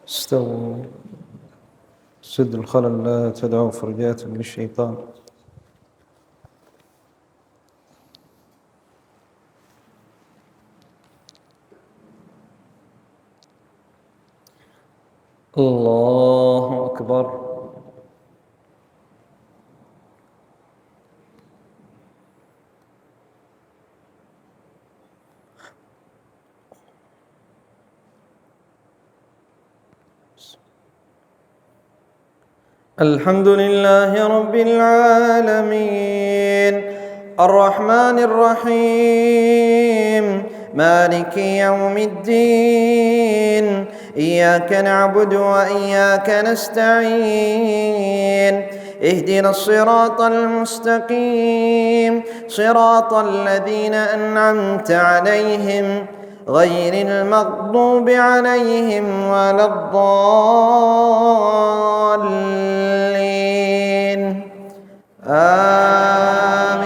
استووا. سد الخلل، لا تدعوا فرجات للشيطان. الله أكبر. الحمد لله رب العالمين الرحمن الرحيم مالك يوم الدين إياك نعبد وإياك نستعين اهدنا الصراط المستقيم صراط الذين أنعمت عليهم غير المغضوب عليهم ولا الضالين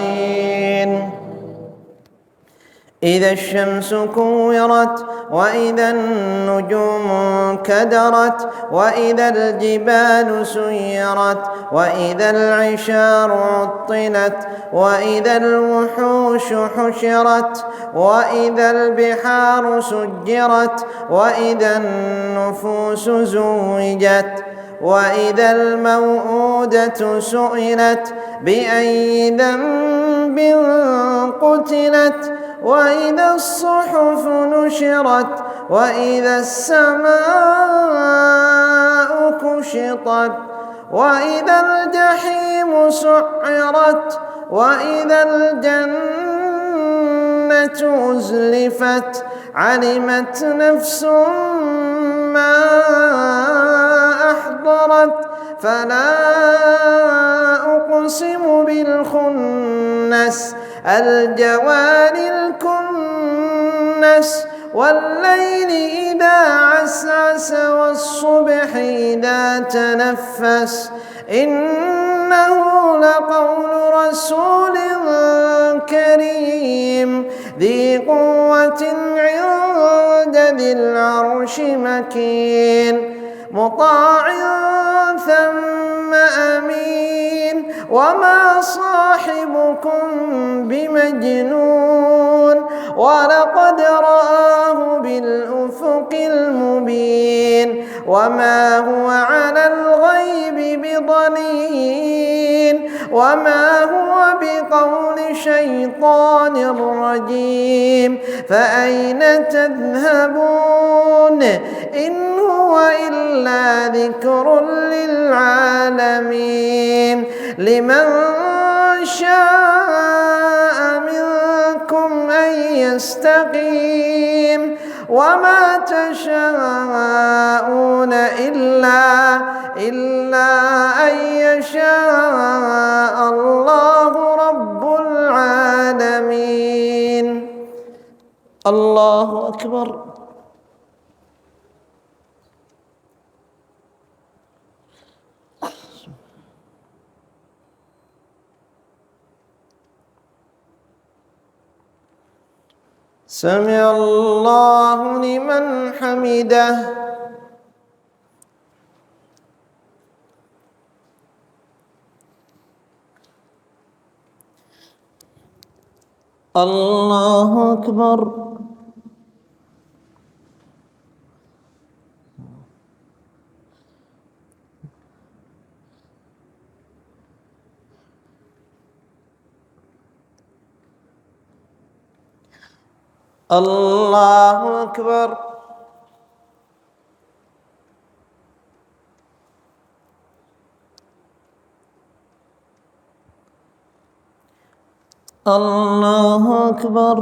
آمين. إذا الشمس كورت وإذا النجوم انكدرت وإذا الجبال سيرت وإذا العشار عطلت وإذا الوحوش حشرت وإذا البحار سجرت وإذا النفوس زوجت وإذا الموءودة سئلت بأي ذنب قتلت وإذا الصحف نشرت وإذا السماء كشطت وإذا الجحيم سعرت وإذا الجنة أزلفت علمت نفس ما أحضرت فلا أقسم بالخنس الجوار الكنس والليل إذا عسعس والصبح إذا تنفس إنه لقول رسول كريم ذي قوة عند ذي العرش مكين مطاع ثم أمين وما صاحبكم بمجنون ولقد رآه بالأفق المبين وما هو على الغيب بضنين وما هو بقول شيطان رجيم فأين تذهبون إن هو إلا ذكر للعالمين لمن شاء منكم أن يستقيم وما تشاءون إلا أن يشاء الله رب العالمين. الله أكبر. سمع الله لمن حمده. الله أكبر. الله أكبر. الله أكبر.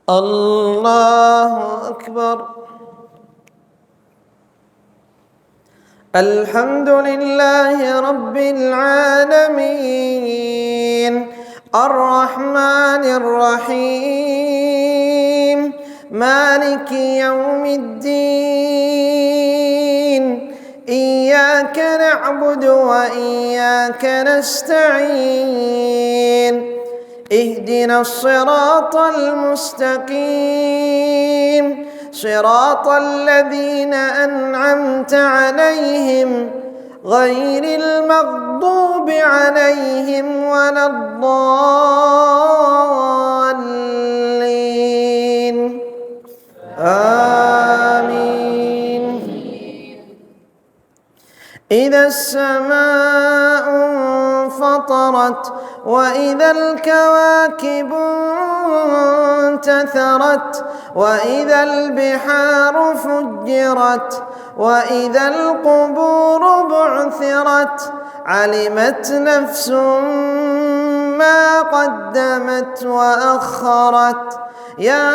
الله أكبر. الحمد لله رب العالمين الرحمن الرحيم مالك يوم الدين إياك نعبد وإياك نستعين اهدنا الصراط المستقيم صراط الذين أنعمت عليهم غير المغضوب عليهم ولا الضالين آمين. إذا السماء انفطرت وإذا الكواكب انتثرت وإذا البحار فجرت وإذا القبور بعثرت علمت نفس ما قدمت وأخرت يا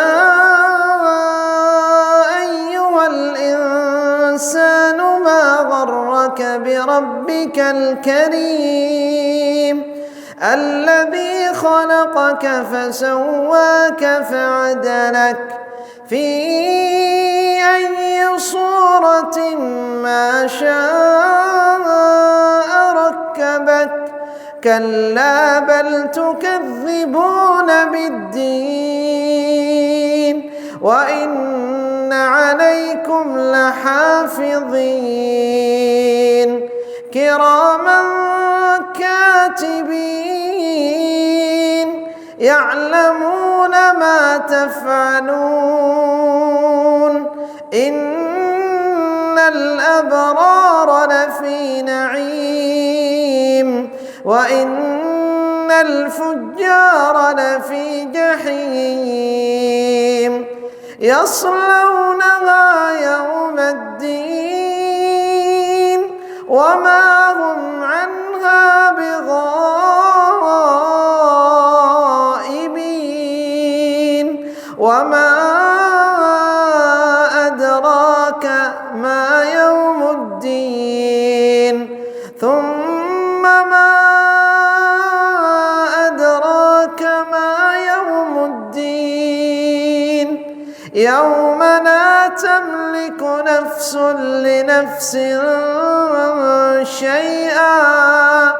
أيها الإنسان ما غرك بربك الكريم الذي خلقك فسواك فعدلك في أي صورة ما شاء ركبك كلا بل تكذبون بالدين وإن عليكم لحافظين كراما كاتبين يعلمون ما تفعلون إن الأبرار لفي نعيم وإن الفجار لفي جحيم يصلونها يوم الدين وما هم عنها بغائبين وما أدراك ما يوم الدين ثم ما أدراك ما يوم الدين يوم لا تملك نفس لنفس شيئا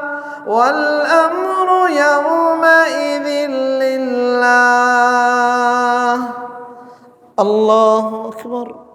والأمر يومئذ لله. الله أكبر.